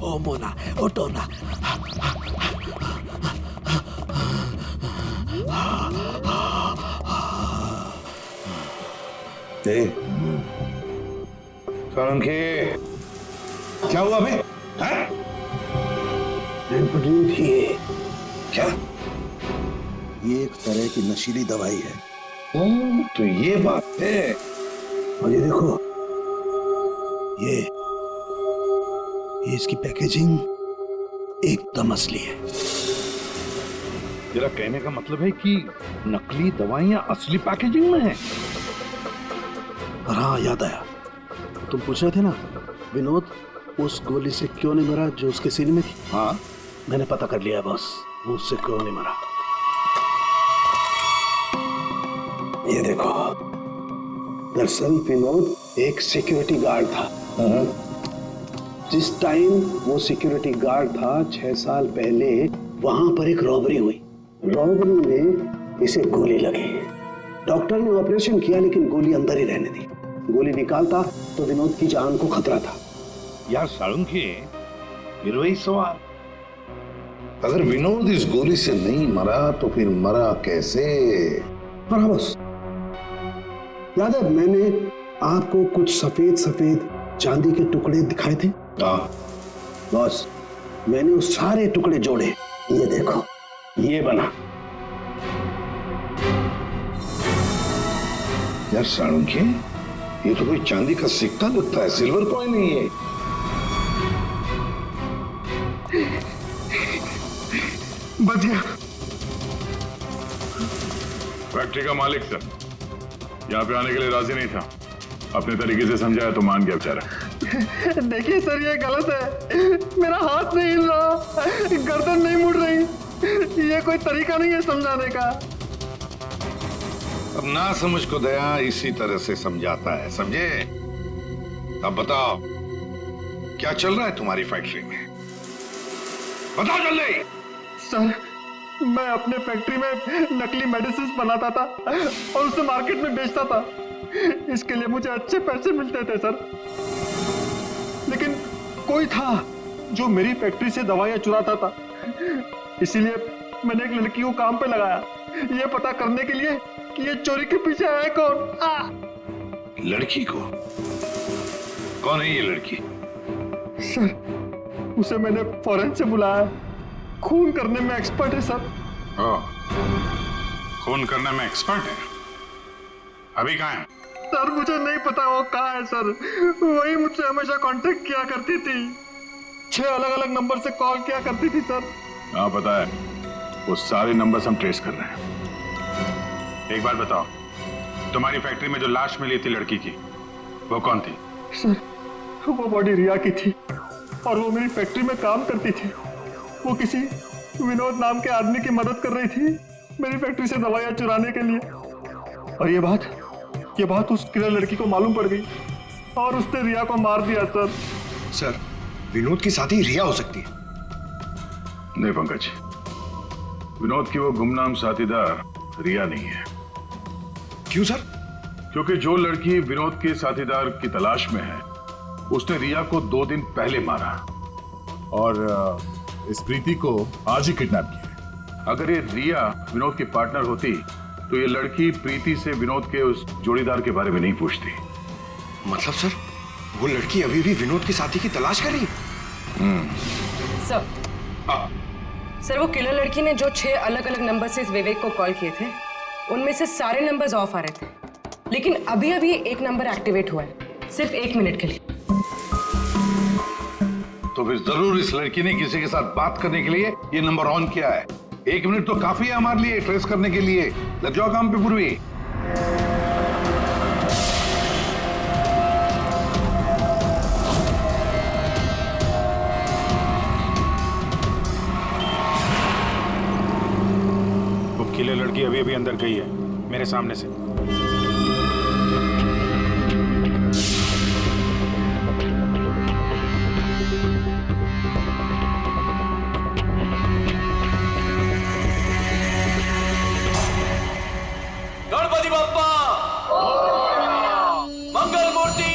ओ मोना, उठो ना। सोलंकी, क्या हुआ बे? एम्पटीन थी। क्या? ये एक तरह की नशीली दवाई है। तो ये बात है। और ये देखो, ये इसकी पैकेजिंग एकदम असली है। तेरा कहने का मतलब है कि नकली दवाइयां असली पैकेजिंग में हैं? और हाँ, याद आया, तुम पूछ रहे थे ना विनोद उस गोली से क्यों नहीं मरा जो उसके सीने में थी। हाँ, मैंने पता कर लिया बॉस, वो उससे क्यों नहीं मरा। ये देखो, दरअसल विनोद एक सिक्योरिटी गार्ड था। जिस टाइम वो सिक्योरिटी गार्ड था 6 साल पहले वहां पर एक रॉबरी हुई। रॉबरी में इसे गोली लगी। डॉक्टर ने ऑपरेशन किया लेकिन गोली अंदर ही रहने दी। गोली निकालता तो विनोद की जान को खतरा था। यार सालुंकी, फिर वही सवाल, अगर विनोद इस गोली से नहीं मरा तो फिर मरा कैसे? और हाँ बस, याद है मैंने आपको कुछ सफेद सफेद चांदी के टुकड़े दिखाए थे। हाँ बॉस, मैंने उस सारे टुकड़े जोड़े, ये देखो, ये बना। यार सालुंकी, ये तो कोई चांदी का सिक्का लगता है, सिल्वर कॉइन नहीं है। बच गया। फैक्ट्री का मालिक सर यहाँ पे आने के लिए राजी नहीं था। अपने तरीके से समझाया तो मान गया बेचारा। देखिए सर, ये गलत है। मेरा हाथ नहीं हिल रहा, गर्दन नहीं मुड़ रही। ये कोई तरीका नहीं है समझाने का। अब ना समझ को दया इसी तरह से समझाता है, समझे? अब बताओ, क्या चल रहा है तुम्हारी फैक्ट्री में? बताओ जल्दी। सर, मैं अपने फैक्ट्री में नकली मेडिसिन बनाता था और उसे मार्केट में बेचता था। इसके लिए मुझे अच्छे पैसे मिलते थे सर। लेकिन कोई था जो मेरी फैक्ट्री से दवाइयां चुराता था। इसीलिए मैंने एक लड़की को काम पे लगाया, ये पता करने के लिए कि ये चोरी के पीछे है कौन। लड़की को? कौन है ये लड़की? सर, उसे मैंने फॉरेन से बुलाया। खून करने में एक्सपर्ट है सर। खून करने में एक्सपर्ट है? अभी कहाँ है? सर, मुझे नहीं पता वो कहाँ है सर। वही मुझसे हमेशा कांटेक्ट किया करती थी। 6 अलग अलग नंबर से कॉल किया करती थी सर। हाँ पता है, वो सारे नंबर्स हम ट्रेस कर रहे हैं। एक बात बताओ, तुम्हारी फैक्ट्री में जो लाश मिली थी लड़की की, वो कौन थी? सर, वो बॉडी रिया की थी और वो मेरी फैक्ट्री में काम करती थी। वो किसी विनोद नाम के आदमी की मदद कर रही थी मेरी फैक्ट्री से दवाइयां चुराने के लिए। और ये बात उस किलर लड़की को मालूम पड़ गई और उसने रिया को मार दिया सर। सर, विनोद की साथी रिया हो सकती है। नहीं पंकज, विनोद की वो गुमनाम साथीदार रिया नहीं है। क्यों सर? क्योंकि जो लड़की विनोद के साथीदार की तलाश में है, उसने रिया को 2 दिन पहले मारा और इस प्रीति को आज ही किडनैप किया। अगर ये रिया विनोद की पार्टनर होती तो ये लड़की प्रीति से विनोद के उस जोड़ीदार के बारे में नहीं पूछती। मतलब सर, वो लड़की अभी भी विनोद के साथी की तलाश कर रही है? सर, वो किलर लड़की ने जो 6 अलग अलग नंबर से इस विवेक को कॉल किए थे, उनमें से सारे नंबर्स ऑफ आ रहे थे। लेकिन अभी अभी एक नंबर एक्टिवेट हुआ है, सिर्फ 1 मिनट के लिए। तो फिर जरूर इस लड़की ने किसी के साथ बात करने के लिए ये नंबर ऑन किया है। 1 मिनट तो काफी है हमारे लिए ट्रेस करने के लिए। लग जाओ काम पे पूर्वी। वो किले लड़की अभी अभी अंदर गई है मेरे सामने से। गणपति बप्पा मंगल मूर्ति।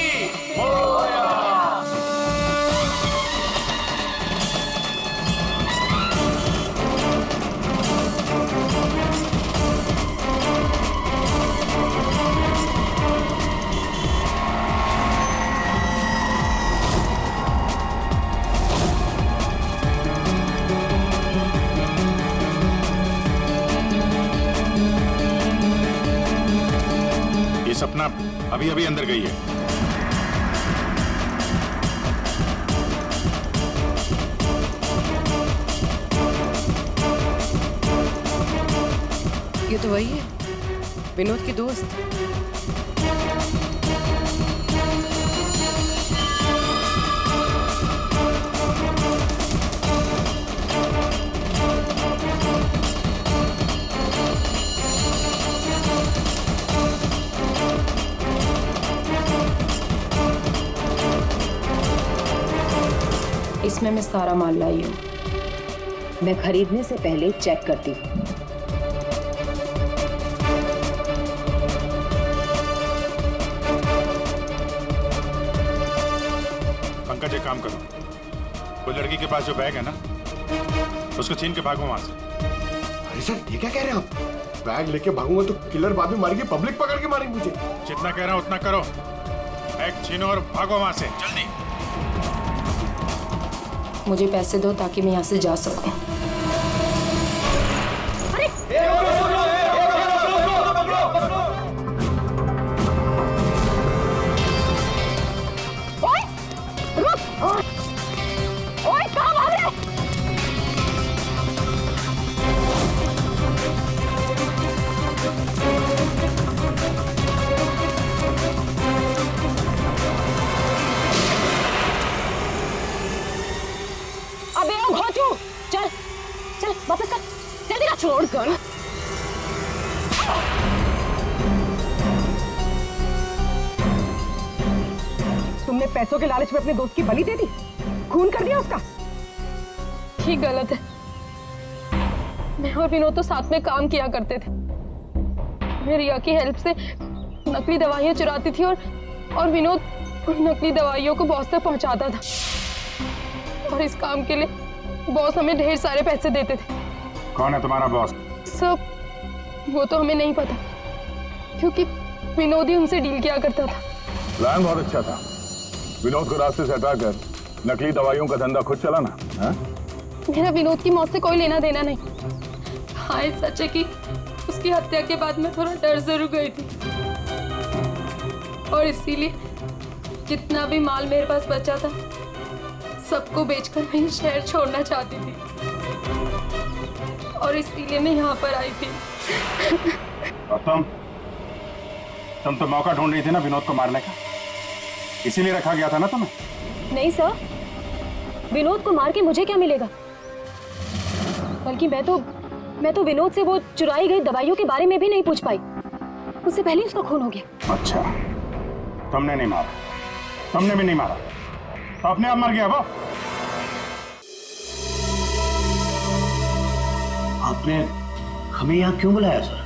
अभी अभी अंदर गई है। ये तो वही है, विनोद की दोस्त। इसमें मैं सारा माल लाई हूँ। मैं खरीदने से पहले चेक करती हूँ। पंकज एक काम करो, वो लड़की के पास जो बैग है ना, उसको छीन के भागो वहां से। अरे सर, ये क्या कह रहे हैं आप? बैग लेके भागूंगा तो किलर बाद में मारेंगे, पब्लिक पकड़ के मारेंगे मुझे। जितना कह रहा हूं उतना करो। बैग छीनो और भागो वहां से जल्दी। मुझे पैसे दो ताकि मैं यहाँ से जा सकूं। अबे ओ घोचू, चल चल वापस कर, जल्दी का छोड़ कर। तुमने पैसों के लालच में अपने दोस्त की बलि दे दी, खून कर दिया उसका। ये गलत है। मैं और विनोद तो साथ में काम किया करते थे। मैं रिया की हेल्प से नकली दवाइयाँ चुराती थी और विनोद उन नकली दवाइयों को बॉस तक पहुंचाता था। और इस काम के लिए बॉस हमें ढेर सारे पैसे देते थे। कौन है तुम्हारा बॉस? सब वो तो हमें नहीं पता, क्योंकि विनोद ही उनसे डील किया करता था। प्लान बहुत अच्छा था, विनोद को रास्ते से हटाकर नकली दवाइयों का धंधा खुद चलाना। हाँ? मेरा विनोद की मौत से कोई लेना देना नहीं। हाँ, सच है कि उसकी हत्या के बाद मैं थोड़ा डर जरूर गई थी, और इसीलिए जितना भी माल मेरे पास बचा था सबको बेचकर मैं ये शहर छोड़ना चाहती थी, और इसीलिए मैं यहाँ पर आई थी। और तुम तो मौका ढूंढ रही थी ना विनोद को मारने का, इसीलिए रखा गया था ना तुम्हें? नहीं सर, विनोद को मार के मुझे क्या मिलेगा? बल्कि मैं तो विनोद से वो चुराई गई दवाइयों के बारे में भी नहीं पूछ पाई। उससे पहले उसका खून हो गया। अच्छा, तुमने नहीं मारा, तुमने भी नहीं मारा, तो अपने आप मर गया वो। आपने हमें यहाँ क्यों बुलाया सर?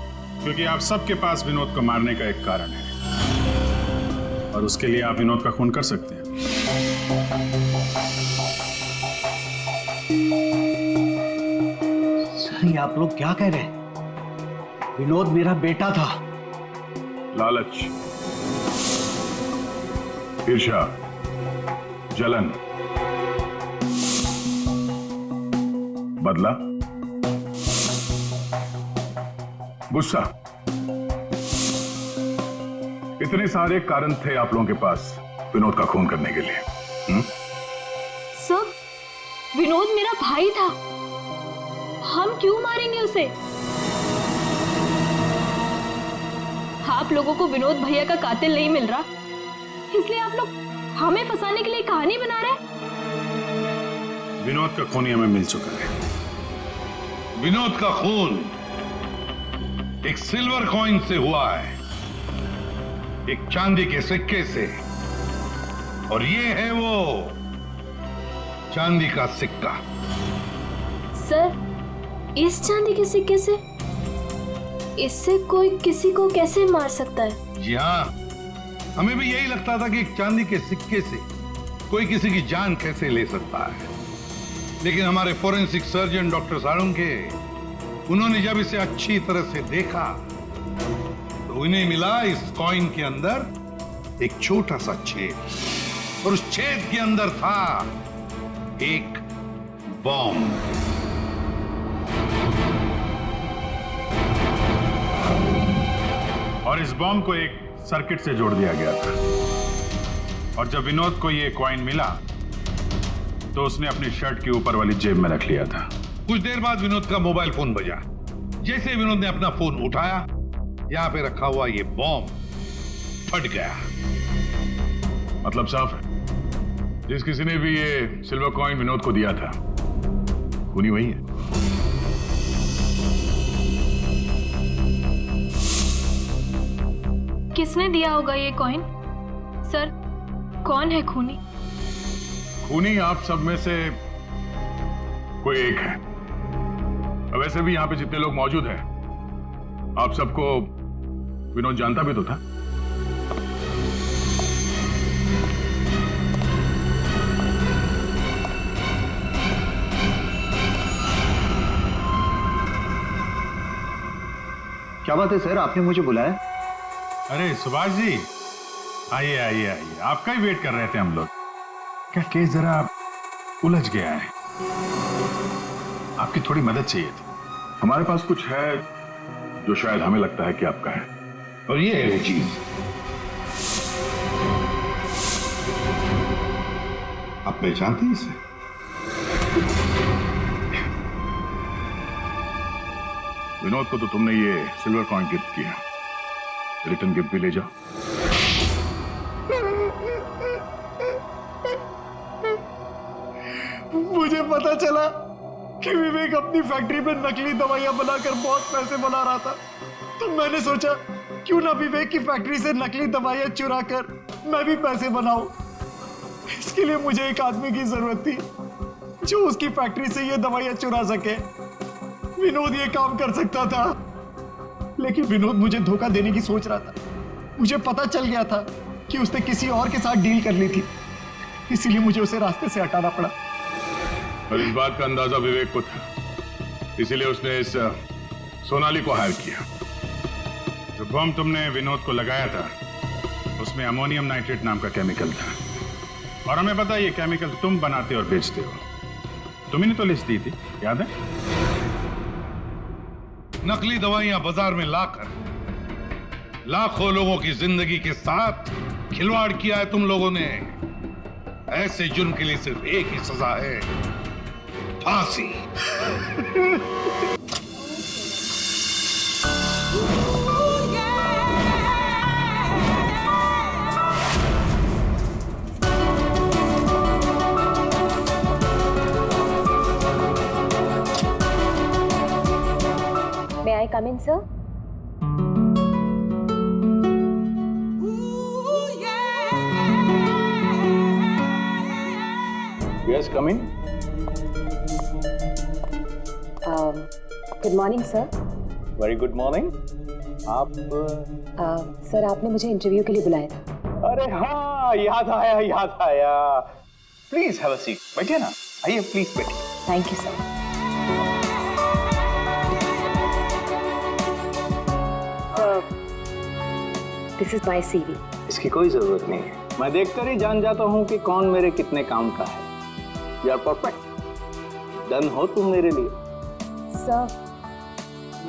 क्योंकि आप सबके पास विनोद को मारने का एक कारण है, और उसके लिए आप विनोद का खून कर सकते हैं। सर, ये आप लोग क्या कह रहे हैं? विनोद मेरा बेटा था। लालच, ईर्ष्या, जलन, बदला, गुस्सा, इतने सारे कारण थे आप लोगों के पास विनोद का खून करने के लिए। सर, विनोद मेरा भाई था, हम क्यों मारेंगे उसे? आप लोगों को विनोद भैया का कातिल नहीं मिल रहा, इसलिए आप लोग हमें फंसाने के लिए कहानी बना रहे हैं। विनोद का खून हमें मिल चुका है। विनोद का खून एक सिल्वर कॉइन से हुआ है, एक चांदी के सिक्के से, और ये है वो चांदी का सिक्का। सर, इस चांदी के सिक्के से? इससे कोई किसी को कैसे मार सकता है? जी हाँ, हमें भी यही लगता था कि एक चांदी के सिक्के से कोई किसी की जान कैसे ले सकता है, लेकिन हमारे फोरेंसिक सर्जन डॉक्टर साळुंखे, उन्होंने जब इसे अच्छी तरह से देखा तो उन्हें मिला इस कॉइन के अंदर एक छोटा सा छेद, और उस छेद के अंदर था एक बॉम्ब। और इस बॉम्ब को एक सर्किट से जोड़ दिया गया था। और जब विनोद को ये कॉइन मिला तो उसने अपनी शर्ट के ऊपर वाली जेब में रख लिया था। कुछ देर बाद विनोद का मोबाइल फोन बजा। जैसे विनोद ने अपना फोन उठाया, यहां पे रखा हुआ ये बॉम्ब फट गया। मतलब साफ है, जिस किसी ने भी ये सिल्वर कॉइन विनोद को दिया था, खूनी वही है। किसने दिया होगा ये कॉइन? सर, कौन है खूनी? खूनी आप सब में से कोई एक है। वैसे भी यहां पे जितने लोग मौजूद हैं, आप सबको विनोद जानता भी तो था। क्या बात है सर, आपने मुझे बुलाया? अरे सुभाष जी, आइए आइए आइए, आपका ही वेट कर रहे थे हम लोग। क्या केस जरा उलझ गया है, आपकी थोड़ी मदद चाहिए थी। हमारे पास कुछ है जो शायद हमें लगता है कि आपका है। और ये है वो चीज। आप पहचानते हैं इसे? विनोद को तो तुमने ये सिल्वर कॉइन गिफ्ट किया, रिटर्न गिफ्ट भी ले जाओ। मुझे पता चला कि विवेक अपनी फैक्ट्री में नकली दवाइयां बनाकर बहुत पैसे बना रहा था, तो मैंने सोचा क्यों ना विवेक की फैक्ट्री से नकली दवाइयां चुरा कर मैं भी पैसे बनाऊं। इसके लिए मुझे एक आदमी की जरूरत थी जो उसकी फैक्ट्री से ये दवाइयां चुरा सके। विनोद ये काम कर सकता था, लेकिन विनोद मुझे धोखा देने की सोच रहा था। मुझे पता चल गया था कि उसने किसी और के साथ डील कर ली थी, इसीलिए मुझे उसे रास्ते से हटाना पड़ा। और इस बात का अंदाजा विवेक को था, इसीलिए उसने इस सोनाली को हायर किया। जो बम तुमने विनोद को लगाया था, उसमें अमोनियम नाइट्रेट नाम का केमिकल था, और हमें पता है ये केमिकल तुम बनाते और बेचते हो। तुम्ही ने तो लिस्ट दी थी, याद है? नकली दवाइयां बाजार में लाकर लाखों लोगों की जिंदगी के साथ खिलवाड़ किया है तुम लोगों ने। ऐसे जुर्म के लिए सिर्फ एक ही सजा है, फांसी। May I come in, sir? Yes, come in. Good morning, sir. Very good morning. आप सर, आपने मुझे इंटरव्यू के लिए बुलाया था। अरे हाँ, याद आया। Please have a seat. बैठिए ना, आइए प्लीज बैठिए। Thank you, sir. This is my CV. इसकी कोई जरूरत नहीं है, मैं देखकर ही जान जाता हूँ कि कौन मेरे कितने काम का है। यू आर परफेक्ट, डन हो तुम मेरे लिए। सर,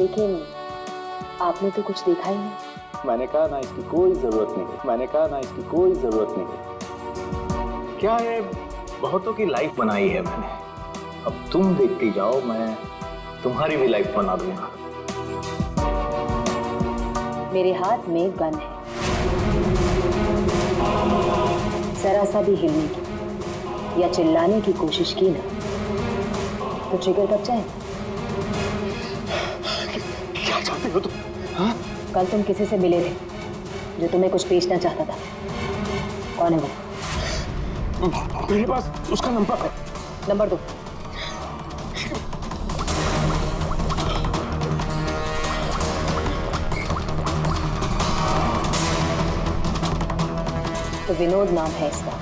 लेकिन आपने तो कुछ देखा ही नहीं। मैंने कहा ना इसकी कोई जरूरत नहीं। क्या है, बहुतों की लाइफ बनाई है मैंने, अब तुम देखती जाओ, मैं तुम्हारी भी लाइफ बना दूंगा। मेरे हाथ में गन है, जरा सा भी हिलने की या चिल्लाने की कोशिश की ना तो ट्रिगर दब जाए। क्या चाहते हो तुम? हाँ? कल तुम किसी से मिले थे जो तुम्हें कुछ बेचना चाहता था। कौन है वो? मेरे पास उसका नंबर है। नंबर दो। तो विनोद नाम है इसका।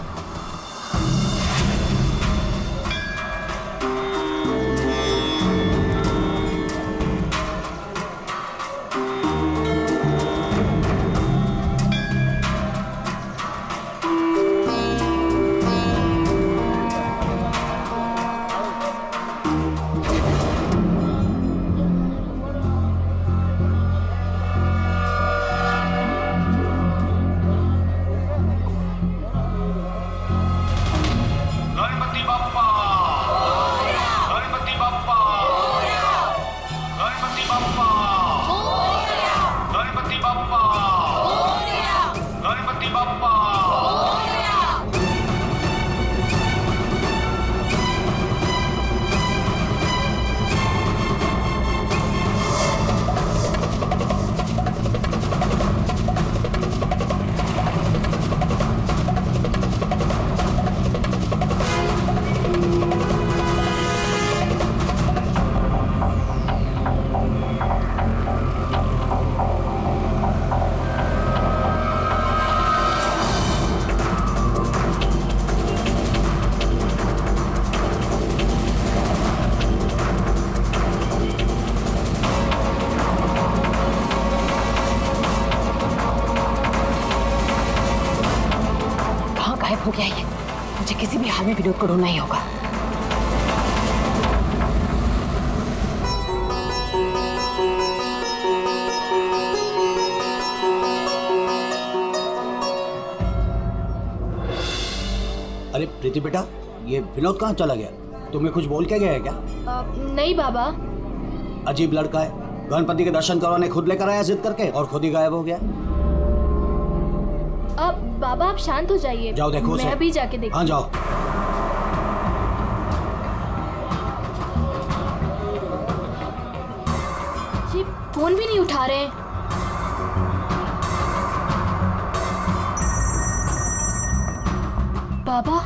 हमें विनोद को ढूंढना ही होगा। अरे प्रीति बेटा, ये विनोद कहाँ चला गया? तुम्हें कुछ बोल के गया है क्या? नहीं बाबा। अजीब लड़का है, गणपति के दर्शन करवाने खुद लेकर आया जिद करके और खुद ही गायब हो गया। अब बाबा आप शांत हो जाइए। जाओ देखो उसे। मैं अभी जाके देखती हूँ। हाँ जाओ। ये फोन भी नहीं उठा रहे हैं। बाबा।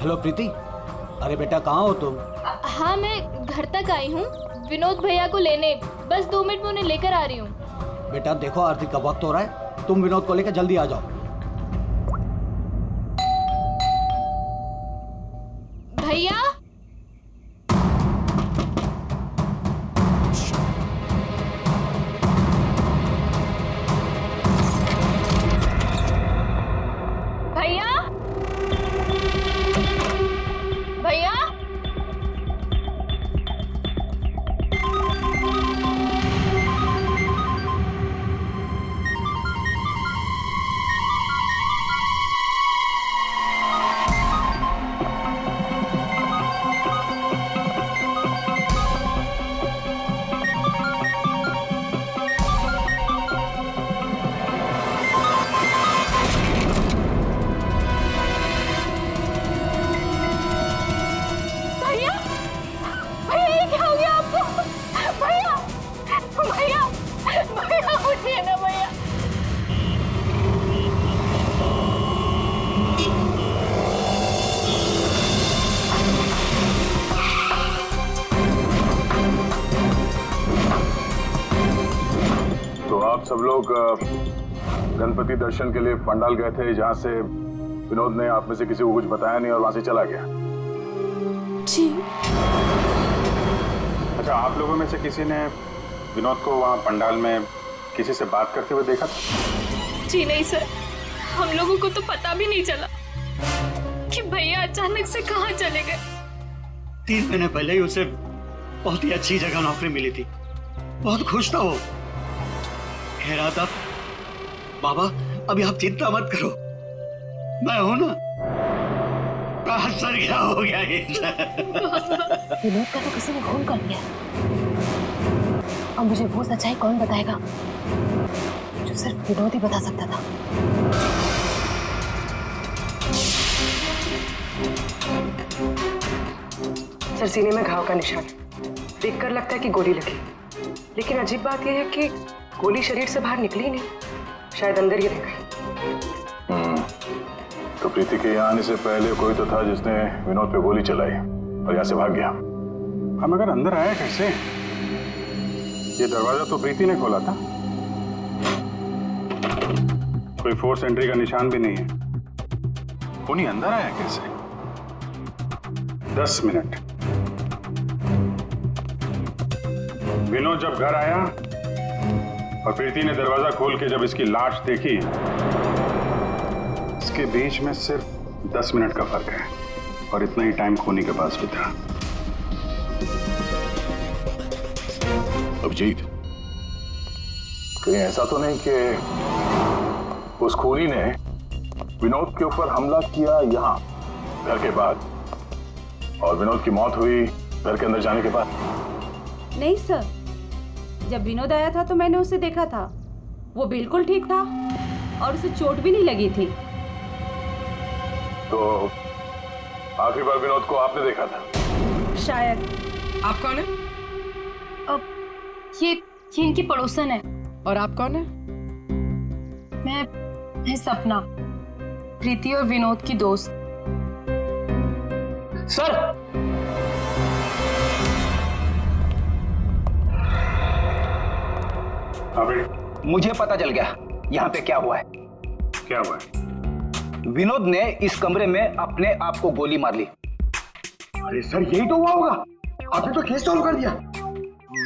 हेलो प्रीति, अरे बेटा कहाँ हो तुम? हाँ मैं घर तक आई हूँ विनोद भैया को लेने, बस 2 मिनट में उन्हें लेकर आ रही हूँ। बेटा देखो आरती का वक्त हो रहा है, तुम विनोद को लेकर जल्दी आ जाओ। भैया। भैया। भैया। आप सब लोग गणपति दर्शन के लिए पंडाल गए थे, जहां से विनोद ने आप में से किसी को कुछ बताया नहीं और वहां से चला गया। जी। अच्छा, आप लोगों में से किसी ने विनोद को वहां पंडाल में किसी से बात करते हुए देखा था? जी नहीं सर, हम लोगों को तो पता भी नहीं चला कि भैया अचानक से कहाँ चले गए। 3 महीने पहले ही उसे बहुत ही अच्छी जगह नौकरी मिली थी, बहुत खुश था वो। कह रहा था बाबा अभी आप चिंता मत करो, मैं हूं ना। सर क्या हो गया ये? विनोद का तो किसी ने खून कर दिया, अब मुझे वो सच्चाई कौन बताएगा जो सिर्फ विनोद ही बता सकता था। सर सीने में घाव का निशान देखकर लगता है कि गोली लगी, लेकिन अजीब बात यह है कि गोली शरीर से बाहर निकली ही नहीं, शायद अंदर ही रह गई। तो प्रीति के यहाँ आने से पहले कोई तो था जिसने विनोद पे गोली चलाई और यहाँ से भाग गया। हम अगर अंदर आए कैसे? ये दरवाजा तो प्रीति ने खोला था, कोई फोर्स एंट्री का निशान भी नहीं है। उन्हीं अंदर आया कैसे? 10 मिनट। विनोद जब घर आया और प्रीति ने दरवाजा खोल के जब इसकी लाश देखी, इसके बीच में सिर्फ 10 मिनट का फर्क है और इतना ही टाइम खूनी के पास भी था। अभिजीत, कहीं ऐसा तो नहीं कि उस खूनी ने विनोद के ऊपर हमला किया यहाँ घर के बाद और विनोद की मौत हुई घर के अंदर जाने के बाद? नहीं सर, जब विनोद आया था तो मैंने उसे देखा था, वो बिल्कुल ठीक था और उसे चोट भी नहीं लगी थी। तो आखिरी बार विनोद को आपने देखा था? शायद। आप कौन है? अब ये इनकी पड़ोसन है। और आप कौन है? मैं सपना, प्रीति और विनोद की दोस्त। सर, मुझे पता चल गया यहाँ पे क्या हुआ है। क्या हुआ है? विनोद ने इस कमरे में अपने आप को गोली मार ली। अरे सर, यही तो हुआ होगा। आपने तो केस सॉल्व कर दिया।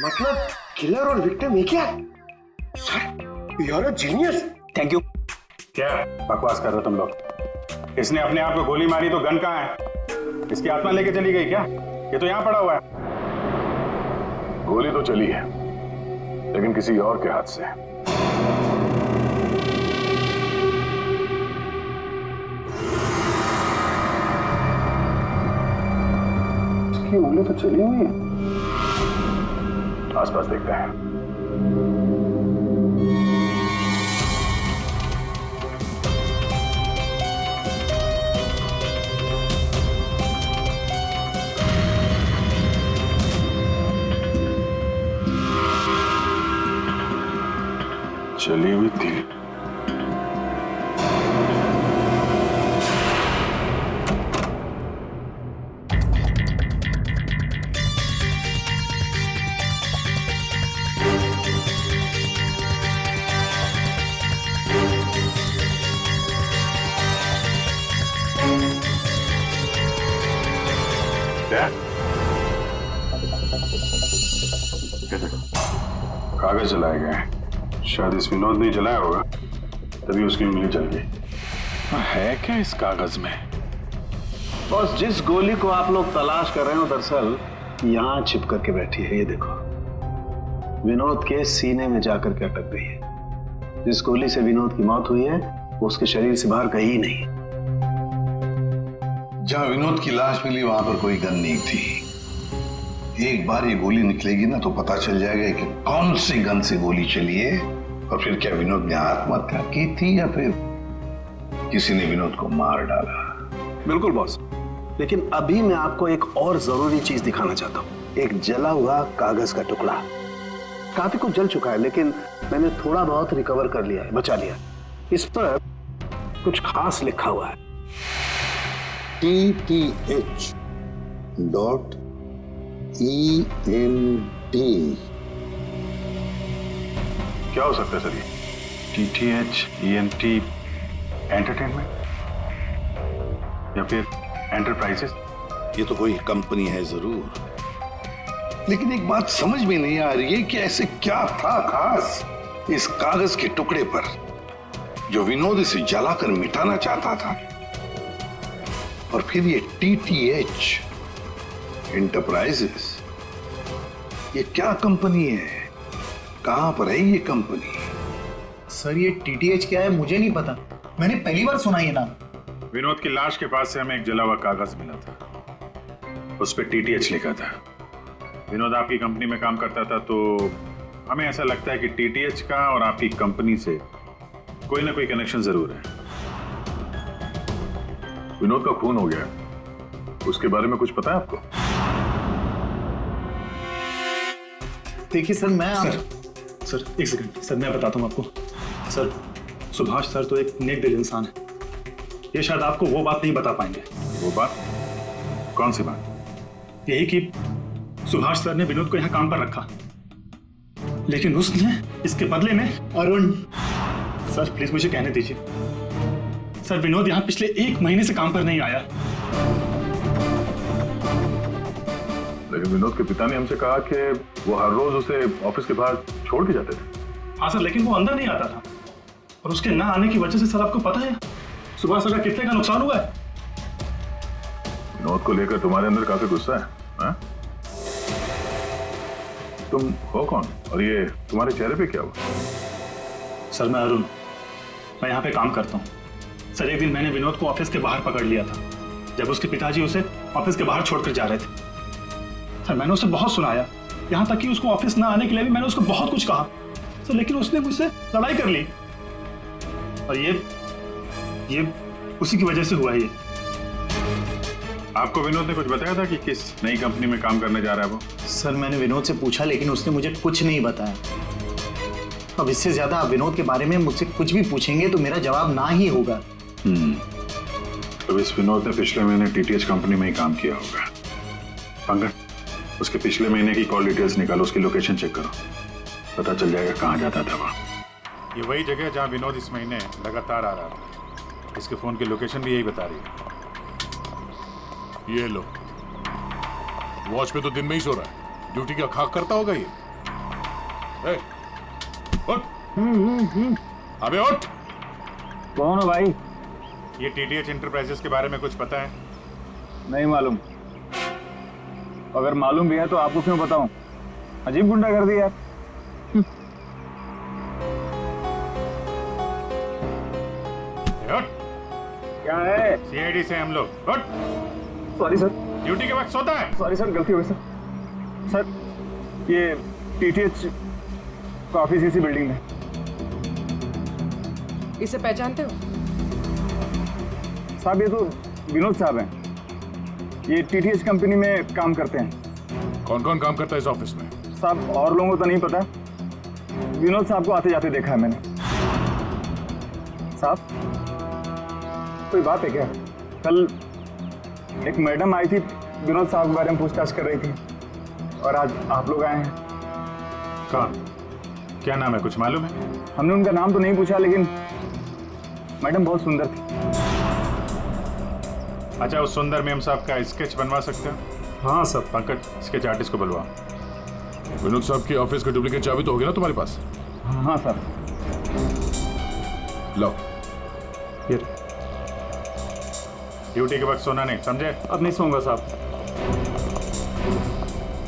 मतलब किलर और विक्टिम एक ही है। Sir, you are a genius. Thank you. क्या बकवास कर रहे हो तुम लोग? इसने अपने आप को गोली मारी तो गन कहाँ है? इसकी आत्मा लेके चली गई क्या? ये तो यहाँ पड़ा हुआ है। गोली तो चली है, लेकिन किसी और के हाथ से। इसकी उंगली तो चली हुई है। आसपास देखते हैं। चली हुई थी। क्या? कागज जलाए गए हैं। शायद इस विनोद ने जलाया होगा, तभी उसकी उंगली जल गई। है क्या इस कागज में? बॉस, जिस गोली को आप लोग तलाश कर रहे हो दरअसल यहाँ छिप करके बैठी है। ये देखो, विनोद के सीने में जाकर के अटक गई है। जिस गोली से विनोद की मौत हुई है वो उसके शरीर से बाहर कहीं नहीं। जहां विनोद की लाश मिली वहां पर कोई गन नहीं थी। एक बार ये गोली निकलेगी ना तो पता चल जाएगा कि कौन सी गन से गोली चली है और फिर क्या विनोद ने आत्महत्या की थी या फिर किसी ने विनोद को मार डाला। बिल्कुल बॉस, लेकिन अभी मैं आपको एक और जरूरी चीज दिखाना चाहता हूँ। एक जला हुआ कागज का टुकड़ा। काफी कुछ जल चुका है लेकिन मैंने थोड़ा बहुत रिकवर कर लिया है, बचा लिया। इस पर कुछ खास लिखा हुआ है। TTH.ENT। क्या हो सकता है सर ये? TTH.ENT एंटरटेनमेंट या फिर एंटरप्राइजेस? ये तो कोई कंपनी है जरूर, लेकिन एक बात समझ में नहीं आ रही है कि ऐसे क्या था खास इस कागज के टुकड़े पर जो विनोद इसे जलाकर मिटाना चाहता था। और फिर ये TTH एंटरप्राइजेस, ये क्या कंपनी है? कहां पर है ये कंपनी? सर ये TTH क्या है मुझे नहीं पता, मैंने पहली बार सुना ये नाम। विनोद की लाश के पास से हमें एक जला हुआ कागज मिला था, उस पर TTH लिखा था। विनोद आपकी कंपनी में काम करता था तो हमें ऐसा लगता है कि TTH का और आपकी कंपनी से कोई ना कोई कनेक्शन जरूर है। विनोद का खून हो गया, उसके बारे में कुछ पता है आपको? देखिए सर सर एक सेकंड सर, मैं बताता हूँ आपको। सर सुभाष सर तो एक नेक दिल इंसान है, ये शायद आपको वो बात नहीं बता पाएंगे। वो बात? कौन सी बात? यही कि सुभाष सर ने विनोद को यहाँ काम पर रखा, लेकिन उसने इसके बदले में अरुण। सर प्लीज मुझे कहने दीजिए। सर विनोद यहाँ पिछले 1 महीने से काम पर नहीं आया। लेकिन विनोद के पिता ने हमसे कहा कि वो हर रोज उसे ऑफिस के बाहर छोड़ के जाते थे। हाँ सर, लेकिन वो अंदर नहीं आता था, और उसके ना आने की वजह से सर आपको पता है सुभाष सर का कितने का नुकसान हुआ है। विनोद को लेकर तुम्हारे अंदर काफी गुस्सा है, हाँ? तुम हो कौन और ये तुम्हारे चेहरे पे क्या हुआ? सर मैं अरुण, मैं यहाँ पे काम करता हूँ। सर एक दिन मैंने विनोद को ऑफिस के बाहर पकड़ लिया था जब उसके पिताजी उसे ऑफिस के बाहर छोड़कर जा रहे थे। सर मैंने उसे बहुत सुनाया, यहाँ तक कि उसको ऑफिस ना आने के लिए भी मैंने उसको बहुत कुछ कहा सर, लेकिन उसने मुझसे लड़ाई कर ली, और ये उसी की वजह से हुआ है ये। आपको विनोद ने कुछ बताया था कि किस नई कंपनी में काम करने जा रहा है वो? सर मैंने विनोद से पूछा, लेकिन उसने मुझे कुछ नहीं बताया। अब इससे ज्यादा आप विनोद के बारे में मुझसे कुछ भी पूछेंगे तो मेरा जवाब ना ही होगा। तो इस विनोद ने पिछले महीने TTH कंपनी में ही काम किया होगा। पंकज, उसके पिछले महीने की कॉल डिटेल्स निकालो, उसकी लोकेशन चेक करो, पता चल जाएगा कहाँ जाता था वहाँ। ये वही जगह जहाँ विनोद इस महीने लगातार आ रहा था। इसके फोन की लोकेशन भी यही बता रही है। ये लो, वॉच पे तो दिन में ही सो रहा है, ड्यूटी का खाक करता होगा ये। उठ, अबे उठ। कौन हो भाई? ये टीटीएच इंटरप्राइजेस के बारे में कुछ पता है? नहीं मालूम। अगर मालूम भी है तो आपको क्यों बताऊं? अजीब गुंडा कर दिया। क्या है? सीआईडी से हम लोग। Sorry sir. ड्यूटी के वक्त सोता है? सॉरी सर, गलती हो गई सर। सर ये टीटीएच का ऑफिस इसी बिल्डिंग में। इसे पहचानते हो? साहब ये तो विनोद साहब हैं। ये टीटीएच कंपनी में काम करते हैं। कौन कौन काम करता है इस ऑफिस में? साहब और लोगों को तो नहीं पता, विनोद साहब को आते जाते देखा है मैंने। साहब कोई बात है क्या? कल एक मैडम आई थी, विनोद साहब के बारे में पूछताछ कर रही थी, और आज आप लोग आए हैं। कौन? क्या नाम है, कुछ मालूम है? हमने उनका नाम तो नहीं पूछा, लेकिन मैडम बहुत सुंदर थी। अच्छा, उस सुंदर मैम साहब का स्केच बनवा सकते हो? हाँ सर। पंकज, स्केच आर्टिस्ट को बुलवाओ। विनोद साहब की ऑफिस का डुप्लीकेट चाबी तो होगी ना तुम्हारे पास? हाँ सर। लो। ड्यूटी के वक्त सोना नहीं, समझे? अब नहीं सोऊंगा साहब।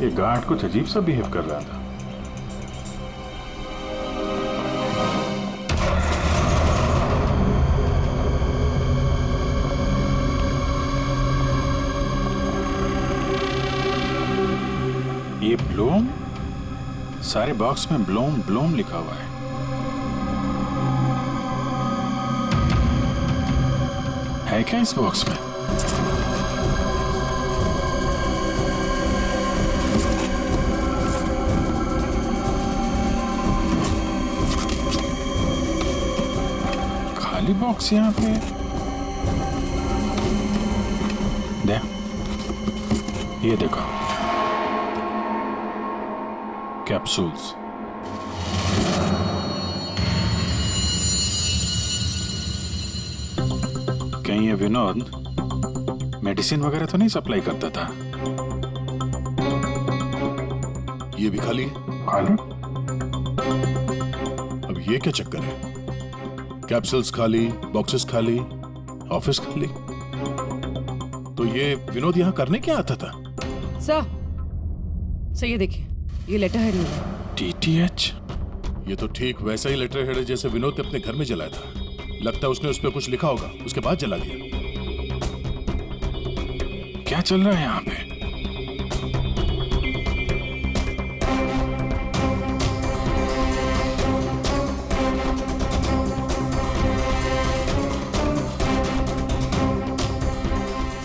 ये गार्ड कुछ अजीब सा बिहेव कर रहा था। ये ब्लूम, सारे बॉक्स में ब्लूम ब्लूम लिखा हुआ है। है क्या इस बॉक्स में? खाली बॉक्स यहाँ पे। दे, ये देखो, कैप्सूल्स। कहीं ये विनोद मेडिसिन वगैरह तो नहीं सप्लाई करता था? ये भी खाली है। खाली? अब ये क्या चक्कर है? कैप्सूल्स खाली, बॉक्सेस खाली, ऑफिस खाली। तो ये विनोद यहाँ करने क्या आता था? सर ये देखिए, ये लेटर हेड है। टीटीएच? ये तो ठीक वैसा ही लेटर हेड है जैसे विनोद ने अपने घर में जलाया था। लगता है उसने उस पर कुछ लिखा होगा, उसके बाद जला दिया। क्या चल रहा है यहाँ पे?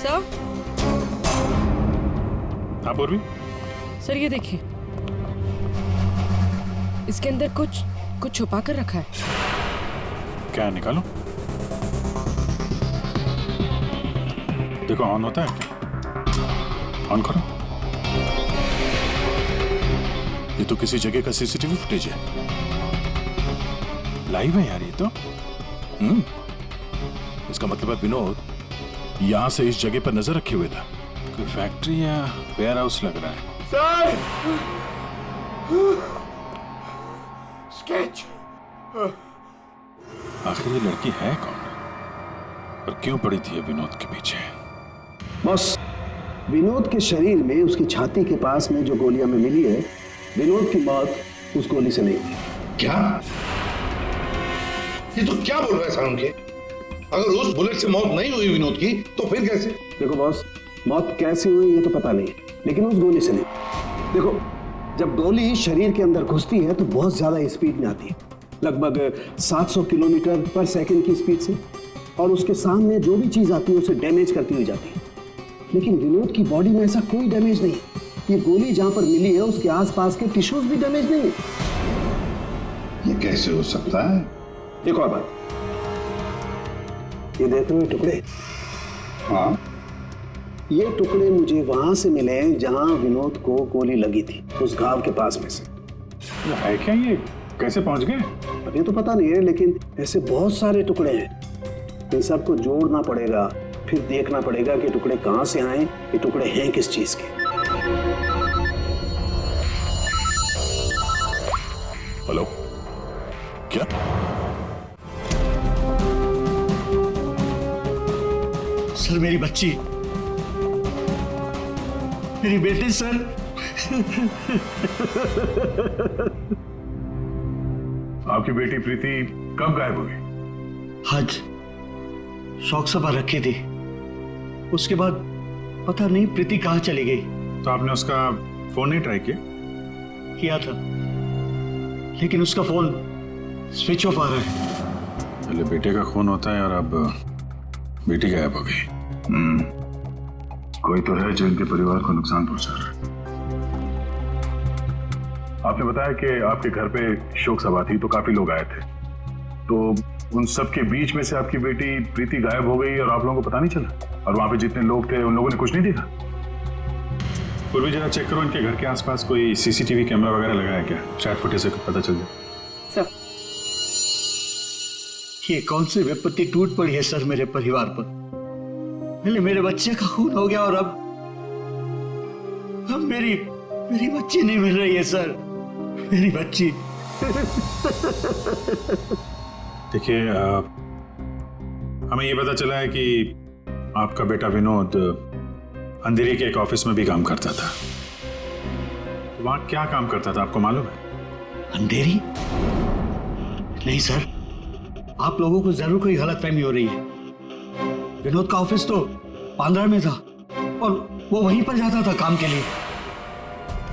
सर? हाँ पूर्वी? सर ये देखिए, इसके अंदर कुछ छुपा कर रखा है। क्या, निकालो। देखो, ऑन होता है क्या? ऑन करो। ये तो किसी जगह का सीसीटीवी फुटेज है। लाइव है यार ये तो। इसका मतलब है विनोद यहां से इस जगह पर नजर रखे हुए था। कोई फैक्ट्री या वेयर हाउस लग रहा है। सर! स्केच! आखिर ये लड़की है कौन और क्यों पड़ी थी ये विनोद के पीछे? बस विनोद के शरीर में, उसकी छाती के पास में जो गोलियां में मिली है, विनोद की मौत उस गोली से नहीं हुई। क्या? ये तो क्या बोल रहा है सारुण के? अगर उस बुलेट से मौत नहीं हुई विनोद की, तो फिर कैसे? देखो बॉस, मौत कैसे हुई ये तो पता नहीं, लेकिन उस गोली से नहीं। देखो, जब गोली शरीर के अंदर घुसती है तो बहुत ज्यादा स्पीड में आती है, लगभग 700 किलोमीटर पर सेकंड की स्पीड से, और उसके सामने जो भी चीज आती है उसे डैमेज करती हुई जाती है। लेकिन विनोद की बॉडी में ऐसा कोई डैमेज नहीं। ये गोली जहां पर मिली है उसके आसपास के टिश्यूज भी डैमेज नहीं है। ये कैसे हो सकता है? एक और बात, ये देख रहे हो टुकड़े? हाँ, ये टुकड़े मुझे वहां से मिले जहां विनोद को गोली लगी थी, उस घाव के पास में से। है क्या ये? कैसे पहुंच गए? अब ये तो पता नहीं है, लेकिन ऐसे बहुत सारे टुकड़े हैं। इन सबको जोड़ना पड़ेगा, फिर देखना पड़ेगा कि टुकड़े कहां से आए, ये टुकड़े हैं किस चीज के। हेलो, क्या? सर मेरी बच्ची, मेरी बेटी सर। आपकी बेटी प्रीति कब गायब हुई? आज शौक सभा रखी थी, उसके बाद पता नहीं प्रीति कहाँ चली गई। तो आपने उसका फोन नहीं ट्राई किया? किया था, लेकिन उसका फोन स्विच ऑफ आ रहा है। पहले बेटे का खून होता है और अब बेटी गायब हो गई। कोई तो है जो इनके परिवार को नुकसान पहुंचा रहा है। आपने बताया कि आपके घर पे शोक सभा थी तो काफी लोग आए थे, तो उन सब के बीच में से आपकी बेटी प्रीति गायब हो गई और आप लोगों को पता नहीं चला? और वहां पे जितने लोग थे उन लोगों ने कुछ नहीं देखा? पूर्वी जरा चेक करो, इनके घर के आसपास कोई सीसीटीवी कैमरा वगैरह लगा है क्या? शायद फुटेज से कुछ पता चल जाए। सर, ये कौन सी विपत्ति टूट पड़ी है सर मेरे परिवार पर। पहले मेरे बच्चे का खून हो गया और अब मेरी बच्ची नहीं मिल रही है सर, मेरी बच्ची। देखिए, हमें ये पता चला है कि आपका बेटा विनोद अंधेरी के एक ऑफिस में भी काम करता था। वहां क्या काम करता था आपको मालूम है? अंधेरी? नहीं सर, आप लोगों को जरूर कोई गलतफहमी हो रही है। विनोद का ऑफिस तो बांद्रा में था और वो वहीं पर जाता था काम के लिए।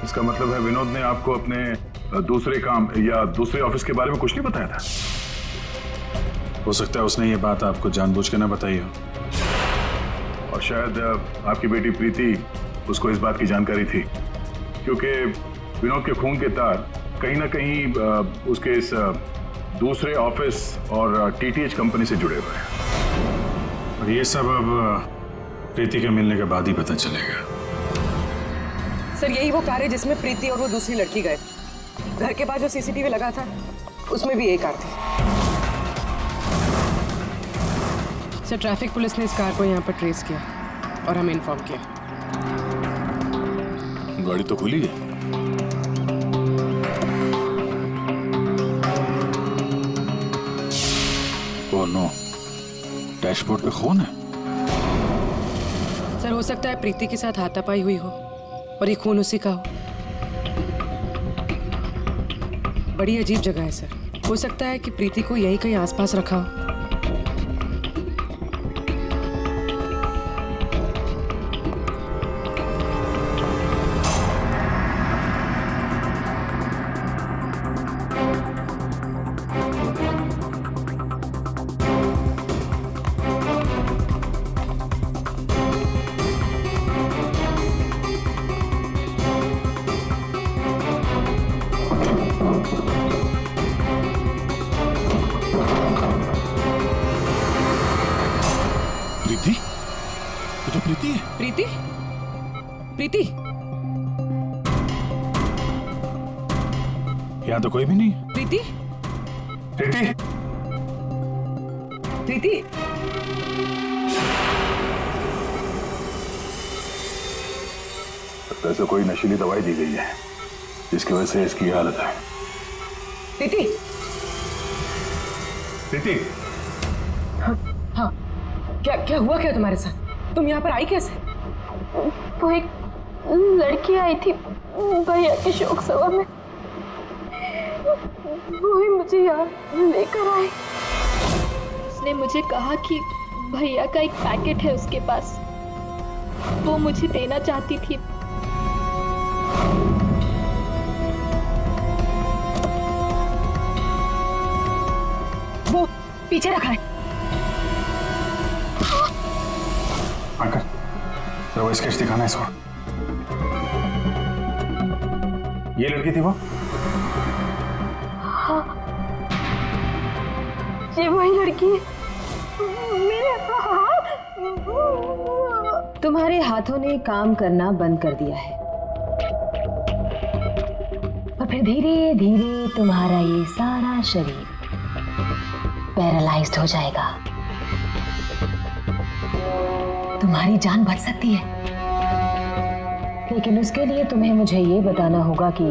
इसका मतलब है विनोद ने आपको अपने दूसरे काम या दूसरे ऑफिस के बारे में कुछ नहीं बताया था? हो सकता है उसने ये बात आपको जानबूझ के ना बताई हो, और शायद आपकी बेटी प्रीति उसको इस बात की जानकारी थी, क्योंकि विनोद के खून के तार कहीं ना कहीं उसके इस दूसरे ऑफिस और टीटीएच कंपनी से जुड़े हुए हैं। और ये सब अब प्रीति के मिलने के बाद ही पता चलेगा। सर, यही वो कार है जिसमें प्रीति और वो दूसरी लड़की गए। घर के पास जो सीसीटीवी लगा था उसमें भी यही कार थी। सर, ट्रैफिक पुलिस ने इस कार को यहाँ पर ट्रेस किया और हमें इन्फॉर्म किया। गाड़ी तो खुली है। ओह नो, डैशबोर्ड पे खून है। सर, हो सकता है प्रीति के साथ हाथापाई हुई हो और ये खून उसी का हो। बड़ी अजीब जगह है सर, हो सकता है कि प्रीति को यही कहीं आसपास रखा हो। प्रीति? ये तो प्रीति है। प्रीति? प्रीति? यहाँ तो कोई भी नहीं। प्रीति? प्रीति? प्रीति? ऐसे कोई नशीली दवाई दी गई है जिसकी वजह से इसकी हालत है। प्रीति? प्रीति? हाँ, क्या हुआ क्या तुम्हारे साथ? तुम यहाँ पर आई कैसे? वो एक लड़की आई थी भैया की शोक सभा में, वो ही मुझे यहाँ लेकर आई। उसने मुझे कहा कि भैया का एक पैकेट है उसके पास, वो मुझे देना चाहती थी। वो पीछे रखा है। आकर जरा वो स्केच दिखाना इसको। ये लड़की थी वो? हाँ, ये वही लड़की है। मेरे हाथ। तुम्हारे हाथों ने काम करना बंद कर दिया है और फिर धीरे धीरे तुम्हारा ये सारा शरीर पैरालाइज्ड हो जाएगा। तुम्हारी जान बच सकती है, लेकिन उसके लिए तुम्हें मुझे ये बताना होगा कि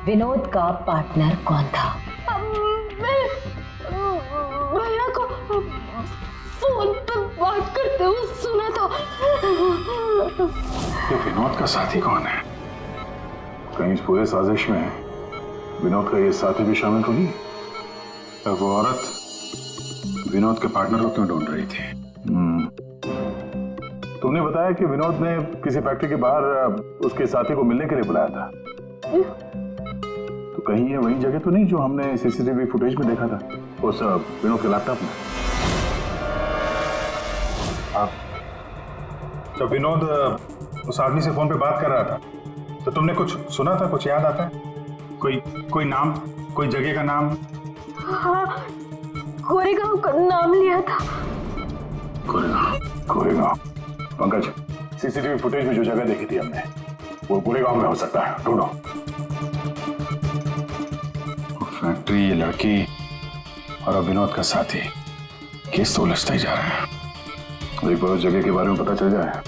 विनोद का पार्टनर कौन था। भैया को फोन पर बात करते हुए सुना ये विनोद का साथी कौन है? कहीं इस पूरे साजिश में विनोद का ये साथी भी शामिल तो नहीं? और वो औरत विनोद के पार्टनर को क्यों ढूंढ रही थी? तुमने बताया कि विनोद ने किसी फैक्ट्री के बाहर उसके साथी को मिलने के लिए बुलाया था। तो कहीं ये वही जगह तो नहीं जो हमने सीसीटीवी फुटेज में देखा था उस विनोद के लैपटॉप में? तो विनोद उस आदमी से फोन पे बात कर रहा था, तो तुमने कुछ सुना था? कुछ याद आता है? कोई नाम, कोई जगह का नाम? हाँ, गोरेगांव का नाम लिया था। गोरेगांव। पंकज, सीसीटीवी फुटेज में जो जगह देखी थी हमने वो गोरेगांव में हो सकता है, ढूंढो। फैक्ट्री, ये लड़की और अब विनोद का साथी, केस तो उलझता ही जा रहा है। एक बार उस जगह के बारे में पता चल जाए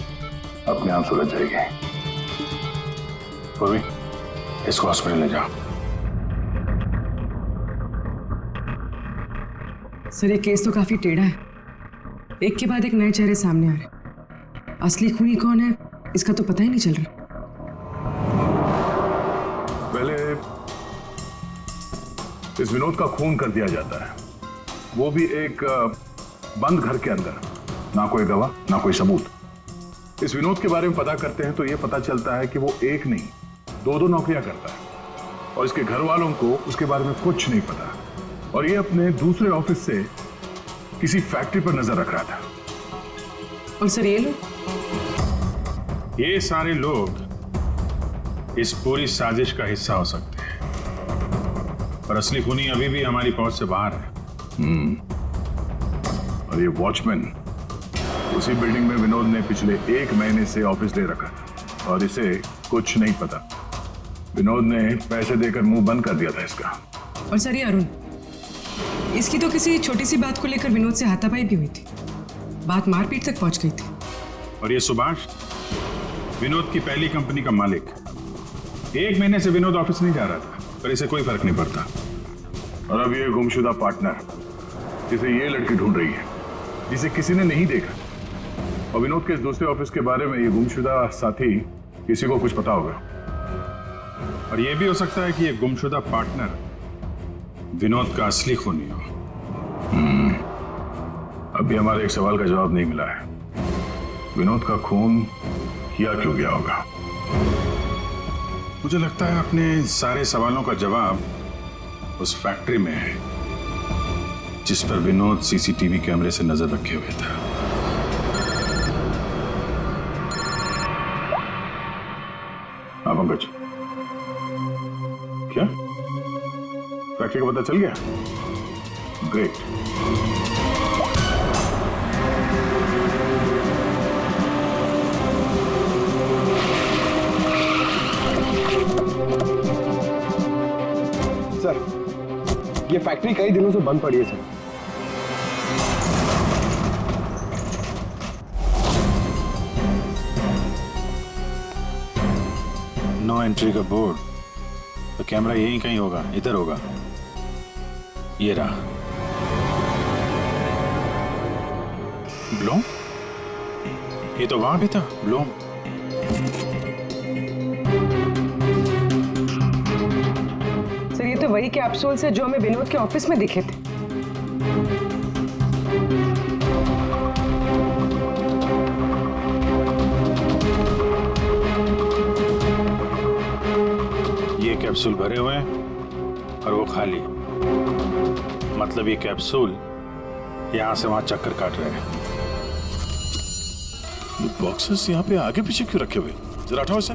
अपने आप सुलझ जाएगी। पूर्वी, इसको हॉस्पिटल ले जाओ। सर, ये केस तो काफी टेढ़ा है। एक के बाद एक नए चेहरे सामने आ रहे हैं। असली खूनी कौन है इसका तो पता ही नहीं चल रहा। पहले इस विनोद का खून कर दिया जाता है, वो भी एक बंद घर के अंदर, ना कोई गवाह ना कोई सबूत। इस विनोद के बारे में पता करते हैं तो यह पता चलता है कि वो एक नहीं दो नौकरियां करता है और इसके घर वालों को उसके बारे में कुछ नहीं पता, और ये अपने दूसरे ऑफिस से किसी फैक्ट्री पर नजर रख रहा था। और सर, ये लोग, ये सारे लोग इस पूरी साजिश का हिस्सा हो सकते हैं, पर असली खूनी अभी भी हमारी पहुंच से बाहर है। और ये वॉचमैन उसी बिल्डिंग में विनोद ने पिछले 1 महीने से ऑफिस ले रखा और इसे कुछ नहीं पता। विनोद ने पैसे देकर मुंह बंद कर दिया था इसका। और सर, ये अरुण, इसकी तो किसी छोटी सी बात को लेकर विनोद से हाथापाई भी हुई थी। बात मारपीट तक पहुंच गई थी। और ये सुभाष, विनोद की पहली कंपनी का मालिक, 1 महीने से विनोद ऑफिस नहीं जा रहा था, पर इसे कोई फर्क नहीं पड़ता। और अब ये गुमशुदा पार्टनर जिसे ये लड़की ढूंढ रही है, जिसे किसी ने नहीं देखा, और विनोद के इस दूसरे ऑफिस के बारे में ये गुमशुदा साथी किसी को कुछ पता होगा। और ये भी हो सकता है कि ये गुमशुदा पार्टनर विनोद का असली खूनी हो। अभी हमारे एक सवाल का जवाब नहीं मिला है, विनोद का खून किया क्यों गया होगा? मुझे लगता है अपने सारे सवालों का जवाब उस फैक्ट्री में है जिस पर विनोद सीसीटीवी कैमरे से नजर रखे हुए था। हाँ पंकज, क्या फैक्ट्री का पता चल गया? ग्रेट। सर, ये फैक्ट्री कई दिनों से बंद पड़ी है सर। नो एंट्री का बोर्ड, तो कैमरा यहीं कहीं होगा, इधर होगा। ये रहा। ब्लूम? ये तो वहां भी था, ब्लूम। सर, ये तो वही कैप्सूल्स है जो हमें विनोद के ऑफिस में दिखे थे। ये कैप्सूल भरे हुए हैं और वो खाली, मतलब ये कैप्सूल यहां से वहां चक्कर काट रहे हैं। बॉक्सेस यहाँ पे आगे पीछे क्यों रखे हुए? जरा हटाओ इसे।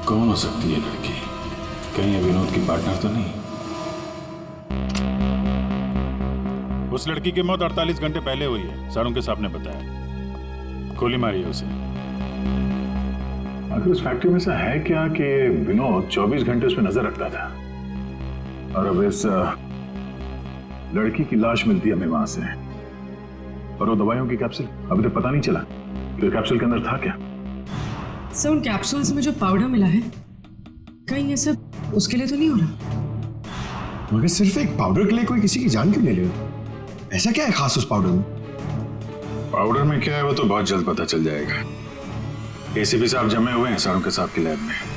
कौन हो सकती है लड़की? कहीं ये विनोद की पार्टनर तो नहीं? उस लड़की की मौत 48 घंटे पहले हुई है, सारुण के साहब ने बताया। गोली मारी है उसे। आखिर उस फैक्ट्री में ऐसा है क्या कि विनोद 24 घंटे उस पर नजर रखता था, और अब इस लड़की की लाश मिलती है हमें वहां से, और वो दवाइयों की कैप्सूल अभी तक पता नहीं चला कि कैप्सूल के अंदर था क्या। सर उन कैप्सूल्स में जो पाउडर मिला है, कहीं ये सब उसके लिए तो नहीं हो रहा? मगर सिर्फ एक पाउडर के लिए कोई किसी की जान क्यों ले ले? ऐसा क्या है खास उस पाउडर में? पाउडर में क्या है वो तो बहुत जल्द पता चल जाएगा। एसीपी साहब जमे हुए हैं सारों के साहब की लैब में।